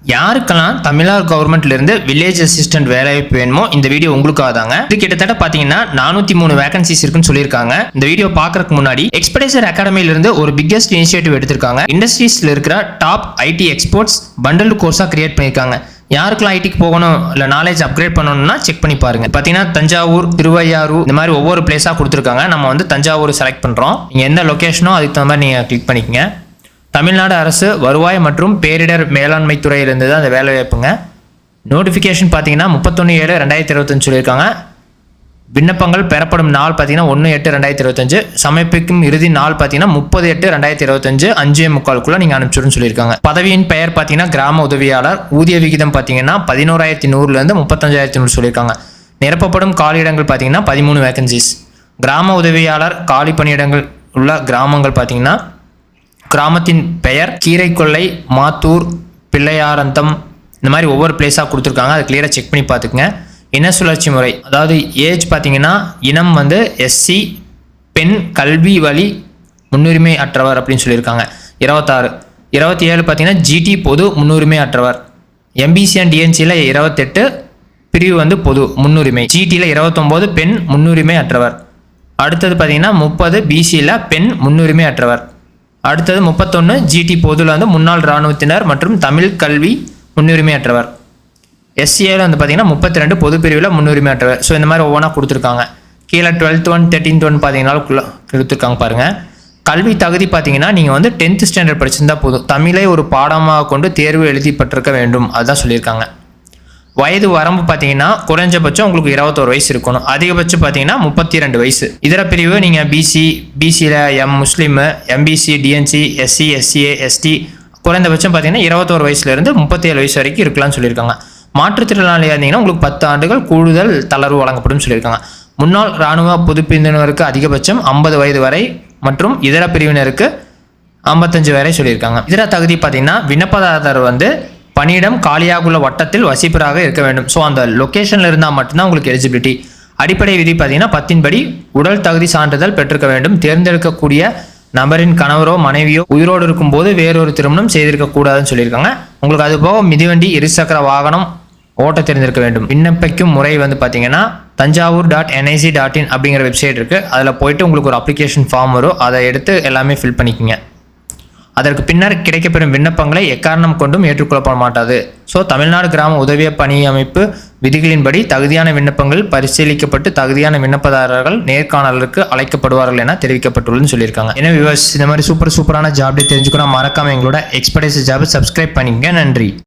யாருக்கெல்லாம் தமிழ்நாடு கவர்மெண்ட்ல இருந்து வில்லேஜ் அசிஸ்டன்ட் வேலைவாய்ப்பு வேணுமோ இந்த வீடியோ உங்களுக்காக தாங்க. இது கிட்டத்தட்ட பாத்தீங்கன்னா 403 வேகன்சிஸ் இருக்குன்னு சொல்லியிருக்காங்க. இந்த வீடியோ பாக்குறதுக்கு முன்னாடி எக்ஸ்பெடிஷர் அகாடமில இருந்து ஒரு பிக்கஸ்ட் இனிஷியேட்டிவ் எடுத்திருக்காங்க. இண்டஸ்ட்ரீஸ்ல இருக்கிற டாப் ஐடி எக்ஸ்பர்ட்ஸ் பண்டல் கோர்ஸா கிரியேட் பண்ணிருக்காங்க. யாருக்கெல்லாம் ஐடிக்கு போகணும் இல்ல நாலேஜ் அப்கிரேட் பண்ணணும்னா செக் பண்ணி பாருங்க. பாத்தீங்கன்னா தஞ்சாவூர், திருவையாறு இந்த மாதிரி ஒவ்வொரு பிளேஸா கொடுத்துருக்காங்க. நம்ம வந்து தஞ்சாவூர் செலக்ட் பண்றோம். நீங்க எந்த லொகேஷனோ அதுக்கு தகுந்த மாதிரி நீங்க கிளிக் பண்ணிக்கங்க. தமிழ்நாடு அரசு வருவாய் மற்றும் பேரிடர் மேலாண்மை துறையிலிருந்து தான் அந்த வேலை வாய்ப்புங்க. நோட்டிஃபிகேஷன் பார்த்தீங்கன்னா 31/7/2025 சொல்லியிருக்காங்க. விண்ணப்பங்கள் பெறப்படும் நாள் பார்த்தீங்கன்னா 1/8/2025. சமர்ப்பிக்கும் இறுதி நாள் பார்த்தீங்கன்னா 30/8/2025 5:45 நீங்கள் அனுப்பிச்சுடுன்னு சொல்லியிருக்காங்க. பதவியின் பெயர் பார்த்தீங்கன்னா கிராம உதவியாளர். ஊதிய விகிதம் பார்த்தீங்கன்னா 11,100 35,100 சொல்லியிருக்காங்க. நிரப்பப்படும் காலியிடங்கள் பார்த்தீங்கன்னா 13 வேகன்சிஸ். கிராம உதவியாளர் காலி பணியிடங்கள் உள்ள கிராமங்கள் பார்த்தீங்கன்னா கிராமத்தின் பெயர் கீரைக்கொல்லை, மாத்தூர், பிள்ளையாரந்தம் இந்த மாதிரி ஒவ்வொரு பிளேஸாக கொடுத்துருக்காங்க. அதை கிளியராக செக் பண்ணி பார்த்துக்குங்க. இன சுழற்சி முறை, அதாவது ஏஜ் பார்த்தீங்கன்னா இனம் வந்து எஸ்சி, பெண், கல்வி வழி முன்னுரிமை அற்றவர் அப்படின்னு சொல்லியிருக்காங்க. 26. 27 பார்த்தீங்கன்னா ஜிடி பொது முன்னுரிமை அற்றவர். எம்பிசி அண்ட் டிஎன்சியில் 28 பிரிவு வந்து பொது முன்னுரிமை. ஜிடியில் 29 பெண் முன்னுரிமை அற்றவர். அடுத்தது பார்த்தீங்கன்னா 30 பிசியில் பெண் முன்னுரிமை அற்றவர். அடுத்தது 31 ஜிடி பொதுவில் வந்து முன்னாள் இராணுவத்தினர் மற்றும் தமிழ் கல்வி முன்னுரிமை அற்றவர். எஸ்சிஏல வந்து பார்த்தீங்கன்னா 32 பொது பிரிவில் முன்னுரிமை அற்றவர். ஸோ இந்த மாதிரி ஒவ்வொன்றா கொடுத்துருக்காங்க. கீழே 12th 1 13th 1 பார்த்தீங்கன்னா கொடுத்துருக்காங்க பாருங்கள். கல்வி தகுதி பார்த்தீங்கன்னா நீங்கள் வந்து 10th ஸ்டாண்டர்ட் படிச்சிருந்தா போதும். தமிழை ஒரு பாடமாக கொண்டு தேர்வு எழுதிப்பட்டிருக்க வேண்டும், அதுதான் சொல்லியிருக்காங்க. வயது வரம்பு பார்த்தீங்கன்னா குறைஞ்சபட்சம் உங்களுக்கு 21 வயசு இருக்கணும். அதிகபட்சம் பார்த்தீங்கன்னா 32 வயசு. இதர பிரிவு நீங்கள் பிசியில் Muslim, MBC, DNC, SC, SCA, ST குறைந்தபட்சம் பார்த்தீங்கன்னா 21 வயசுலேருந்து 37 வயசு வரைக்கும் இருக்கலாம்னு சொல்லியிருக்காங்க. மாற்றுத்திறனாளியாக இருந்தீங்கன்னா உங்களுக்கு 10 ஆண்டுகள் கூடுதல் தளர்வு வழங்கப்படும் சொல்லியிருக்காங்க. முன்னாள் இராணுவ பொதுப்பிரிவினருக்கு அதிகபட்சம் 50 வயது வரை மற்றும் இதர பிரிவினருக்கு 55 வரை சொல்லியிருக்காங்க. இதர தகுதி பார்த்தீங்கன்னா விண்ணப்பதாரர் வந்து பணியிடம் காலியாக உள்ள வட்டத்தில் வசிப்பராக இருக்க வேண்டும். ஸோ அந்த லொக்கேஷனில் இருந்தால் மட்டும்தான் உங்களுக்கு எலிஜிபிலிட்டி. அடிப்படை விதி பார்த்தீங்கன்னா 10 படி உடல் தகுதி சான்றிதழ் பெற்றிருக்க வேண்டும். தேர்ந்தெடுக்கக்கூடிய நபரின் கணவரோ மனைவியோ உயிரோடு இருக்கும்போது வேறொரு திருமணம் செய்திருக்க கூடாதுன்னு சொல்லியிருக்காங்க. உங்களுக்கு அது போக மிதிவண்டி, இருசக்கர வாகனம் ஓட்ட தெரிந்திருக்க வேண்டும். விண்ணப்பிக்கும் முறை வந்து பார்த்தீங்கன்னா tanjavur.nic.in அப்படிங்கிற வெப்சைட் இருக்குது. அதில் போயிட்டு உங்களுக்கு ஒரு அப்ளிகேஷன் ஃபார்ம் வரும். அதை எடுத்து எல்லாமே ஃபில் பண்ணிக்கோங்க. அதற்கு பின்னர் கிடைக்கப்பெறும் விண்ணப்பங்களை எக்காரணம் கொண்டும் ஏற்றுக்கொள்ளப்பட மாட்டாது. ஸோ தமிழ்நாடு கிராம உதவிய பணி அமைப்பு விதிகளின்படி தகுதியான விண்ணப்பங்கள் பரிசீலிக்கப்பட்டு தகுதியான விண்ணப்பதாரர்கள் நேர்காணலுக்கு அழைக்கப்படுவார்கள் என தெரிவிக்கப்பட்டுள்ளதுன்னு சொல்லியிருக்காங்க. எனவே இந்த மாதிரி சூப்பரான ஜாப் தெரிஞ்சுக்கணும் மறக்காம எங்களோட எக்ஸ்பர்டைஸ் ஜாப் சப்ஸ்கிரைப் பண்ணிக்கங்க. நன்றி.